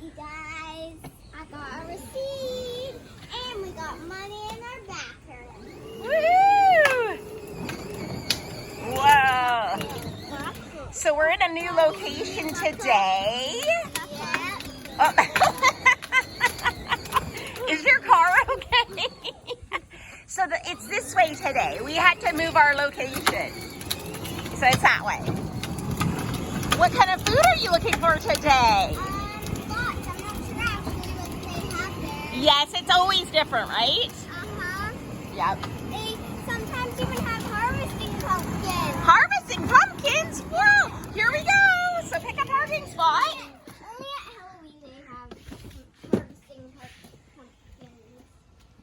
it, you guys. I got a receipt, and we got money in our bathroom. Woo! Wow. So we're in a new location today. Yeah. Oh. Is your car okay? So it's this way today. We had to move our location. So it's that way. What kind of food are you looking for today? Lots. I'm not sure actually what they have there. Yes, it's always different, right? Uh-huh. Yep. They sometimes even have harvesting pumpkins. Harvesting pumpkins? Whoa! Here we go. So pick a parking spot. Only at Halloween they have harvesting pumpkins.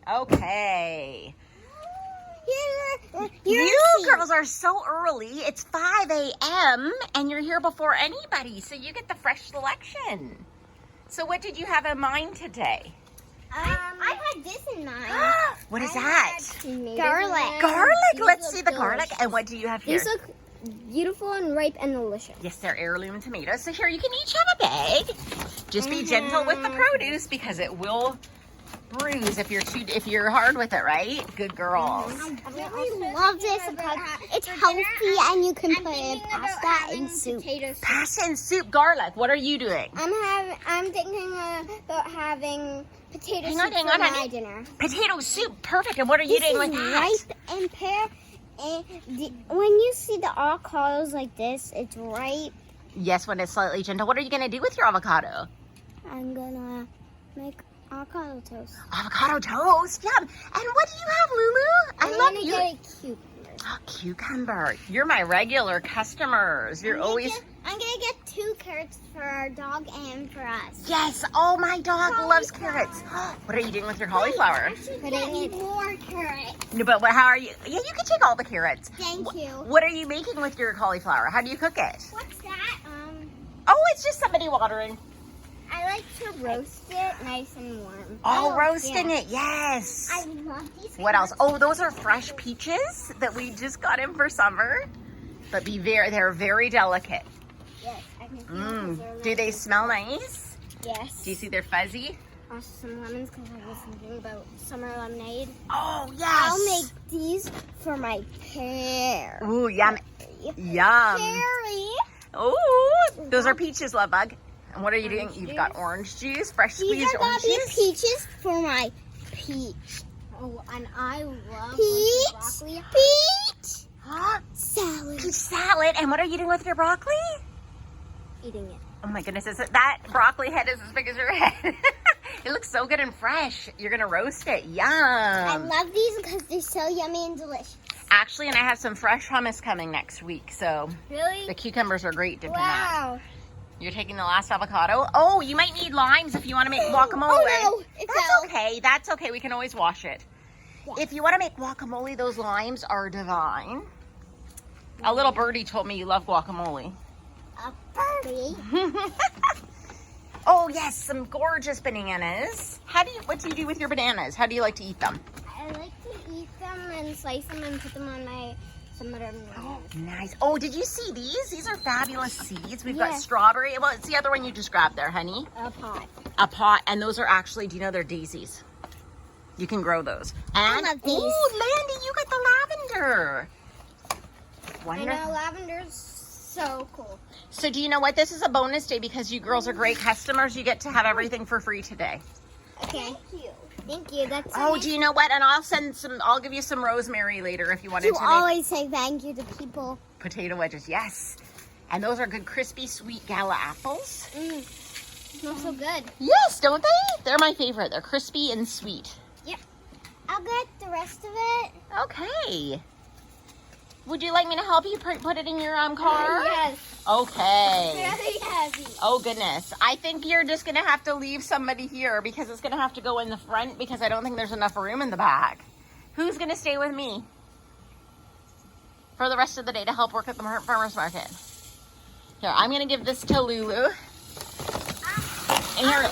Okay. You're You girls are so early. It's 5 a.m. and you're here before anybody, so you get the fresh selection. So what did you have in mind today? I had this in mind. What is that? Garlic. Garlic. These Let's look see the garlic. delicious. And what do you have here? These look beautiful and ripe and delicious. Yes, they're heirloom tomatoes. So here, you can each have a bag. Just be gentle with the produce because it will bruise if you're hard with it, right? Good girls. I really love this because it's healthy and you can put in pasta and soup. Pasta and soup, garlic. What are you doing? I'm thinking about having potato Hang soup on, for my honey. dinner. Potato soup, perfect. And what are you doing with that? Ripe and pear. And when you see the avocados like this, it's ripe. Yes, when it's slightly gentle. What are you going to do with your avocado? I'm gonna make avocado toast. Avocado toast, yum. And what do you have, Lulu? I love you. Get a cucumber. Oh, cucumber. You're my regular customers. You're always... I'm gonna get 2 carrots for our dog and for us. Yes. Oh, my dog loves carrots. What are you doing with your cauliflower? Putting in more carrots. No, but how are you? Yeah, you can take all the carrots. Thank you. What are you making with your cauliflower? How do you cook it? What's that? Oh, it's just somebody watering. I like to roast it nice and warm. Oh, roasting yeah. it. Yes. I love these. What else? Oh, those are fresh peaches that we just got in for summer. But they're very delicate. Yes, I can feel Do they smell nice? Yes. Do you see they're fuzzy? Also some lemons because I was thinking about summer lemonade. Oh, yes. I'll make these for my pear. Ooh, yum. Yum. Cherry. Ooh, those are peaches, love bug. And what are you doing? You've got orange juice, fresh These squeezed are orange gonna be juice. peaches for my peach. Oh, and I love broccoli. Peach salad. Peach salad. And what are you doing with your broccoli? Eating it. Oh my goodness, that broccoli head is as big as your head. It looks so good and fresh. You're gonna roast it. Yum. I love these because they're so yummy and delicious. Actually, and I have some fresh hummus coming next week, so Really? the cucumbers are great dipping that. Wow. You're taking the last avocado. Oh, you might need limes if you want to make guacamole. Oh no, it's That's out. okay. That's okay. We can always wash it. Yeah. If you want to make guacamole, those limes are divine. A little birdie told me you love guacamole. A birdie. Oh yes, some gorgeous bananas. What do you do with your bananas? How do you like to eat them? I like to eat them and slice them and put them on my Nice. Oh, did you see these? These are fabulous seeds. We've got Yeah. strawberry. Well, it's the other one you just grabbed there, honey. A pot. A pot. And those are actually, do you know they're daisies? You can grow those. And, love these. ooh, Landy, you got the lavender. I Wonderful. know lavender's so cool. So do you know what? This is a bonus day because you girls are great customers. You get to have everything for free today. Okay. Thank you. Thank you. That's Oh, do you know what? And I'll give you some rosemary later if you wanted You to make always say thank you to people. potato wedges. Yes. And those are good crispy sweet gala apples. Smells so good. Yes, don't they? They're my favorite. They're crispy and sweet. Yep. I'll get the rest of it. Okay. Would you like me to help you put it in your car? Yes. Okay. Very heavy. Oh, goodness. I think you're just going to have to leave somebody here because it's going to have to go in the front because I don't think there's enough room in the back. Who's going to stay with me for the rest of the day to help work at the farmer's market? Here, I'm going to give this to Lulu. And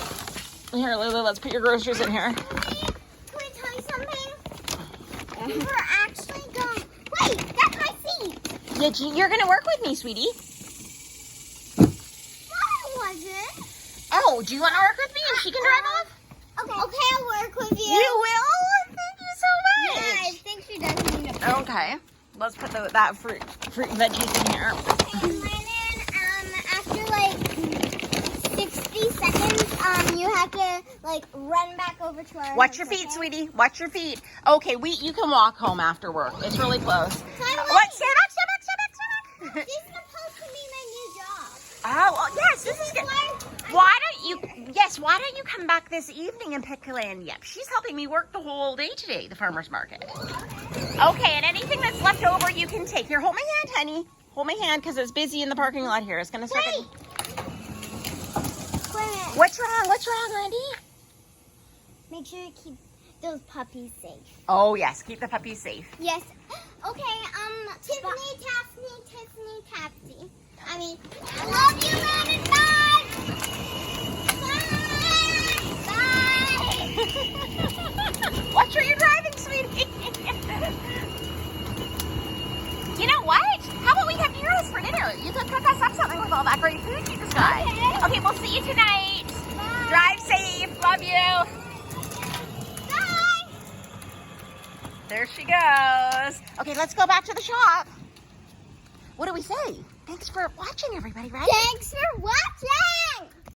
here, Lulu, let's put your groceries in here. Can I tell you something? We were actually going... Wait, that's my feet. Yeah, you're going to work with me, sweetie. No, I wasn't. Oh, do you want to work with me and she can drive off? Okay, I'll work with you. You will? Thank you so much. Yeah, I think she does need a Okay. Let's put that fruit and veggies in here. And Lennon, after like 60 seconds, you have to like run back over to our Watch house, your feet, okay? sweetie. Watch your feet. Okay, you can walk home after work. It's really close. So What? Stand back. This is supposed to be my new job. Oh, well, yes, this is good. Why don't you come back this evening and pick Landi up? She's helping me work the whole day today, the farmer's market. Okay, and anything that's left over you can take. Here, hold my hand, honey. Hold my hand because it's busy in the parking lot here. It's going to start getting... What's wrong, Landi? Make sure you keep those puppies safe. Oh, yes, keep the puppies safe. Yes. Okay, Tiffany, Tapsy. I mean, I love you, Lennon. Bye. Bye. Watch where you're driving, sweetie. You know what? How about we have gyros for dinner? You could cook us up something with all that great food you just got. Okay, we'll see you tonight. Bye. Drive safe. Love you. Bye. There she goes. Okay, let's go back to the shop. What do we say? Thanks for watching, everybody, right? Thanks for watching.